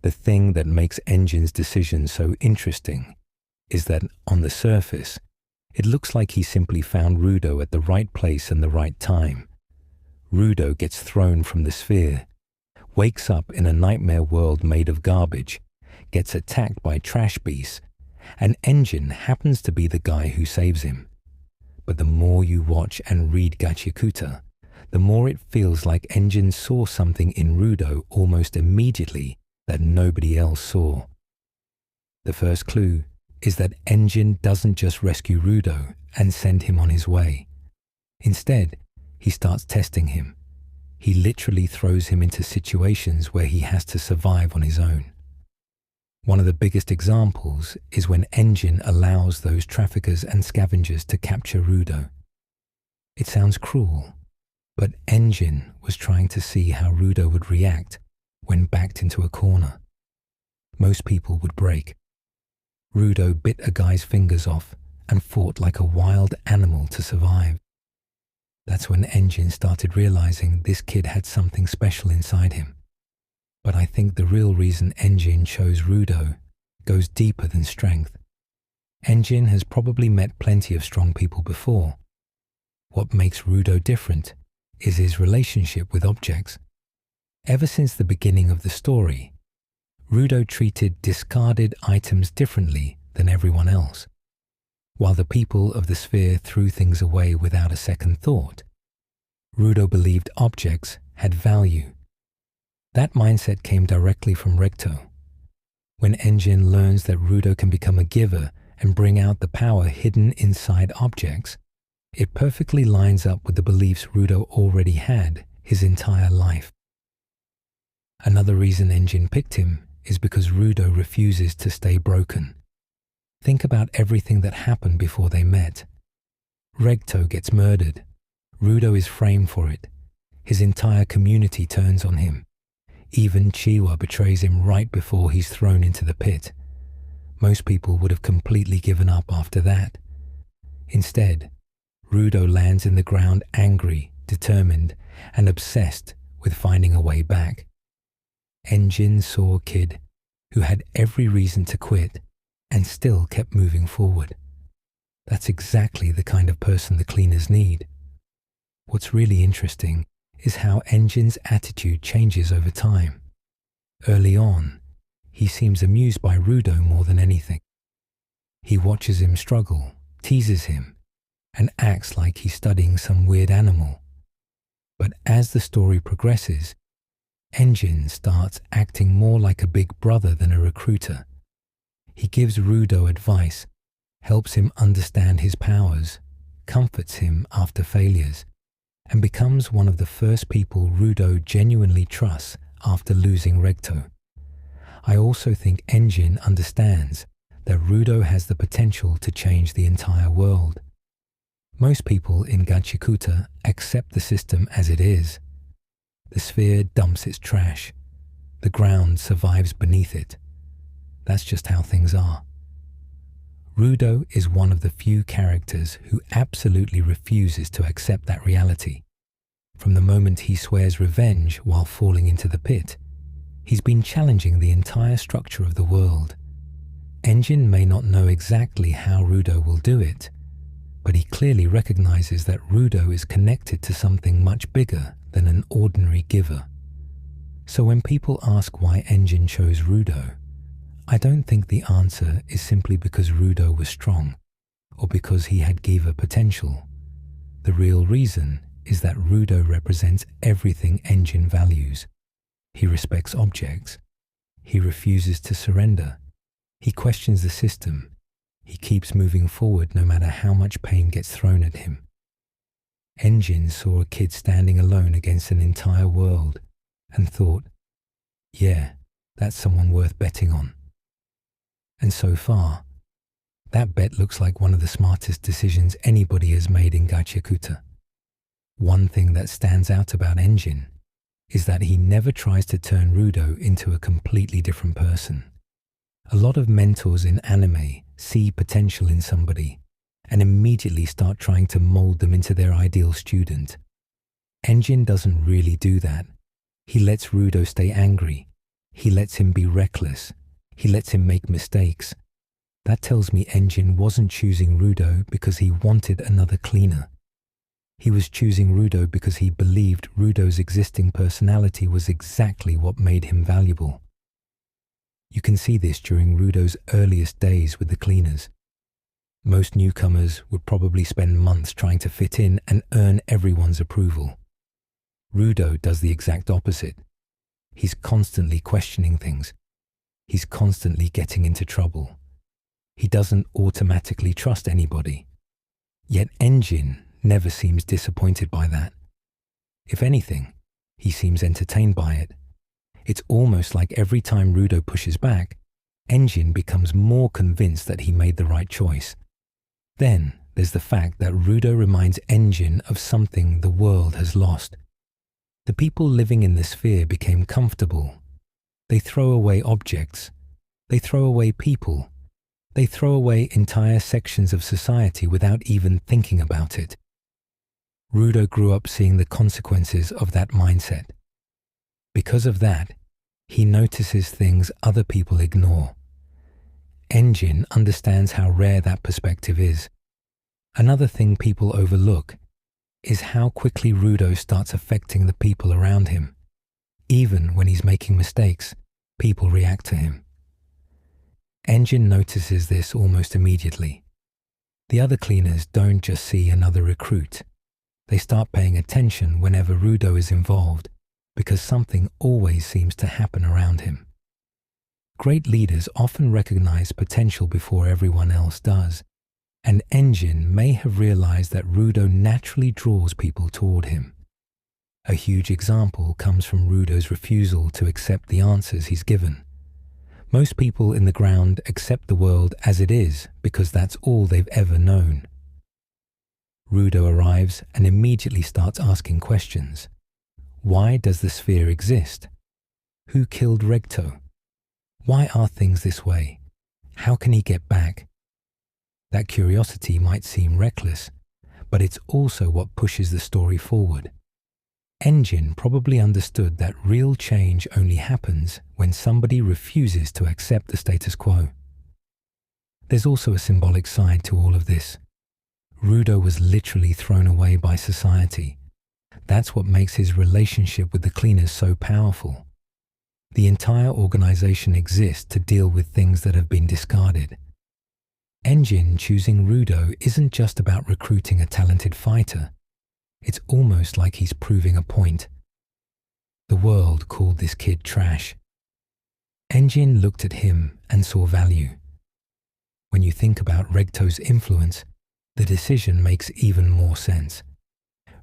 The thing that makes Enjin's decision so interesting is that on the surface, it looks like he simply found Rudo at the right place and the right time. Rudo gets thrown from the sphere, wakes up in a nightmare world made of garbage, gets attacked by trash beasts, and Enjin happens to be the guy who saves him. But the more you watch and read Gachiakuta, the more it feels like Enjin saw something in Rudo almost immediately that nobody else saw. The first clue is that Enjin doesn't just rescue Rudo and send him on his way. Instead, he starts testing him. He literally throws him into situations where he has to survive on his own. One of the biggest examples is when Enjin allows those traffickers and scavengers to capture Rudo. It sounds cruel, but Enjin was trying to see how Rudo would react when backed into a corner. Most people would break. Rudo bit a guy's fingers off and fought like a wild animal to survive. That's when Enjin started realizing this kid had something special inside him. But I think the real reason Enjin chose Rudo goes deeper than strength. Enjin has probably met plenty of strong people before. What makes Rudo different is his relationship with objects. Ever since the beginning of the story, Rudo treated discarded items differently than everyone else. While the people of the sphere threw things away without a second thought, Rudo believed objects had value. That mindset came directly from Recto. When Enjin learns that Rudo can become a giver and bring out the power hidden inside objects, it perfectly lines up with the beliefs Rudo already had his entire life. Another reason Enjin picked him is because Rudo refuses to stay broken. Think about everything that happened before they met. Recto gets murdered. Rudo is framed for it. His entire community turns on him. Even Chiwa betrays him right before he's thrown into the pit. Most people would have completely given up after that. Instead, Rudo lands in the ground angry, determined, and obsessed with finding a way back. Enjin saw a kid who had every reason to quit and still kept moving forward. That's exactly the kind of person the cleaners need. What's really interesting is how Enjin's attitude changes over time. Early on, he seems amused by Rudo more than anything. He watches him struggle, teases him, and acts like he's studying some weird animal. But as the story progresses, Enjin starts acting more like a big brother than a recruiter. He gives Rudo advice, helps him understand his powers, comforts him after failures, and becomes one of the first people Rudo genuinely trusts after losing Recto. I also think Enjin understands that Rudo has the potential to change the entire world. Most people in Gachiakuta accept the system as it is. The sphere dumps its trash. The ground survives beneath it. That's just how things are. Rudo is one of the few characters who absolutely refuses to accept that reality. From the moment he swears revenge while falling into the pit, he's been challenging the entire structure of the world. Enjin may not know exactly how Rudo will do it, but he clearly recognizes that Rudo is connected to something much bigger than an ordinary giver. So when people ask why Enjin chose Rudo, I don't think the answer is simply because Rudo was strong or because he had giver potential. The real reason is that Rudo represents everything Enjin values. He respects objects. He refuses to surrender. He questions the system. He keeps moving forward no matter how much pain gets thrown at him. Enjin saw a kid standing alone against an entire world and thought, yeah, that's someone worth betting on. And so far, that bet looks like one of the smartest decisions anybody has made in Gachiakuta. One thing that stands out about Enjin is that he never tries to turn Rudo into a completely different person. A lot of mentors in anime see potential in somebody and immediately start trying to mold them into their ideal student. Enjin doesn't really do that. He lets Rudo stay angry, He lets him be reckless. He lets him make mistakes. That tells me Enjin wasn't choosing Rudo because he wanted another cleaner. He was choosing Rudo because he believed Rudo's existing personality was exactly what made him valuable. You can see this during Rudo's earliest days with the cleaners. Most newcomers would probably spend months trying to fit in and earn everyone's approval. Rudo does the exact opposite. He's constantly questioning things. He's constantly getting into trouble. He doesn't automatically trust anybody. Yet Enjin never seems disappointed by that. If anything, he seems entertained by it. It's almost like every time Rudo pushes back, Enjin becomes more convinced that he made the right choice. Then there's the fact that Rudo reminds Enjin of something the world has lost. The people living in the sphere became comfortable. They throw away objects. They throw away people. They throw away entire sections of society without even thinking about it. Rudo grew up seeing the consequences of that mindset. Because of that, he notices things other people ignore. Enjin understands how rare that perspective is. Another thing people overlook is how quickly Rudo starts affecting the people around him. Even when he's making mistakes, people react to him. Enjin notices this almost immediately. The other cleaners don't just see another recruit. They start paying attention whenever Rudo is involved because something always seems to happen around him. Great leaders often recognize potential before everyone else does, and Enjin may have realized that Rudo naturally draws people toward him. A huge example comes from Rudo's refusal to accept the answers he's given. Most people in the ground accept the world as it is because that's all they've ever known. Rudo arrives and immediately starts asking questions. Why does the sphere exist? Who killed Regto? Why are things this way? How can he get back? That curiosity might seem reckless, but it's also what pushes the story forward. Enjin probably understood that real change only happens when somebody refuses to accept the status quo. There's also a symbolic side to all of this. Rudo was literally thrown away by society. That's what makes his relationship with the cleaners so powerful. The entire organization exists to deal with things that have been discarded. Enjin choosing Rudo isn't just about recruiting a talented fighter. It's almost like he's proving a point. The world called this kid trash. Enjin looked at him and saw value. When you think about Regto's influence, the decision makes even more sense.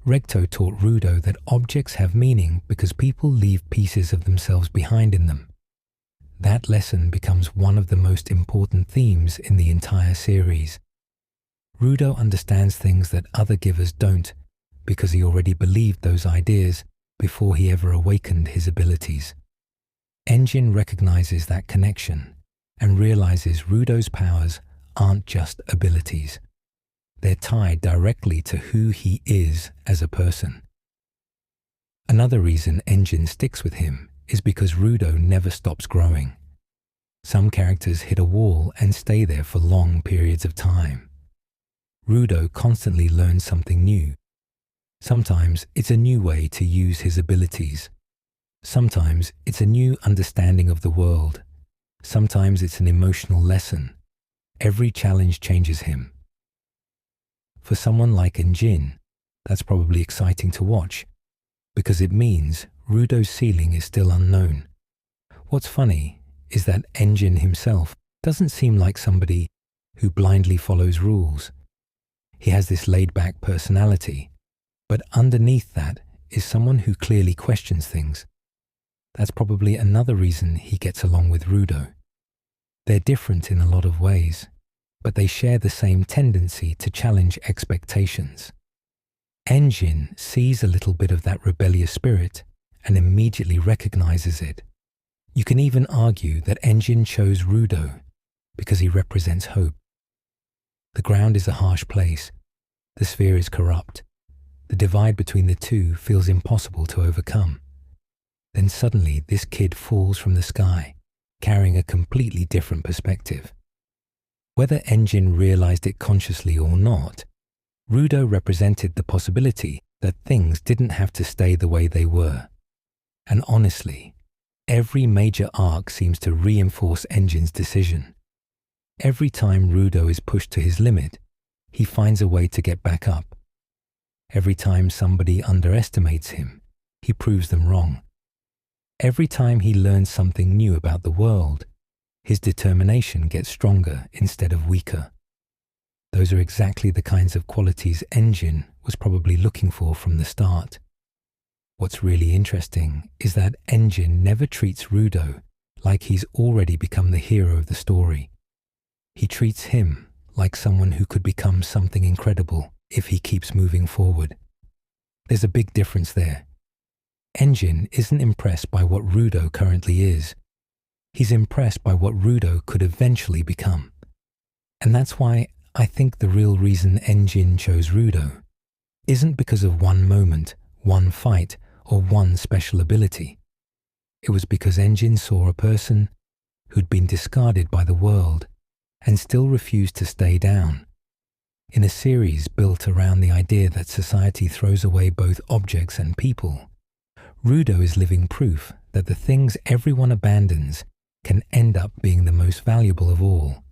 Regto taught Rudo that objects have meaning because people leave pieces of themselves behind in them. That lesson becomes one of the most important themes in the entire series. Rudo understands things that other givers don't because he already believed those ideas before he ever awakened his abilities. Enjin recognizes that connection and realizes Rudo's powers aren't just abilities. They're tied directly to who he is as a person. Another reason Enjin sticks with him is because Rudo never stops growing. Some characters hit a wall and stay there for long periods of time. Rudo constantly learns something new. Sometimes it's a new way to use his abilities. Sometimes it's a new understanding of the world. Sometimes it's an emotional lesson. Every challenge changes him. For someone like Enjin, that's probably exciting to watch, because it means Rudo's ceiling is still unknown. What's funny is that Enjin himself doesn't seem like somebody who blindly follows rules. He has this laid-back personality, but underneath that is someone who clearly questions things. That's probably another reason he gets along with Rudo. They're different in a lot of ways, but they share the same tendency to challenge expectations. Enjin sees a little bit of that rebellious spirit and immediately recognizes it. You can even argue that Enjin chose Rudo because he represents hope. The ground is a harsh place. The sphere is corrupt. The divide between the two feels impossible to overcome. Then suddenly this kid falls from the sky, carrying a completely different perspective. Whether Enjin realized it consciously or not, Rudo represented the possibility that things didn't have to stay the way they were. And honestly, every major arc seems to reinforce Enjin's decision. Every time Rudo is pushed to his limit, he finds a way to get back up. Every time somebody underestimates him, he proves them wrong. Every time he learns something new about the world, his determination gets stronger instead of weaker. Those are exactly the kinds of qualities Enjin was probably looking for from the start. What's really interesting is that Enjin never treats Rudo like he's already become the hero of the story. He treats him like someone who could become something incredible if he keeps moving forward. There's a big difference there. Enjin isn't impressed by what Rudo currently is. He's impressed by what Rudo could eventually become. And that's why I think the real reason Enjin chose Rudo isn't because of one moment, one fight, or one special ability. It was because Enjin saw a person who'd been discarded by the world and still refused to stay down. In a series built around the idea that society throws away both objects and people, Rudo is living proof that the things everyone abandons can end up being the most valuable of all.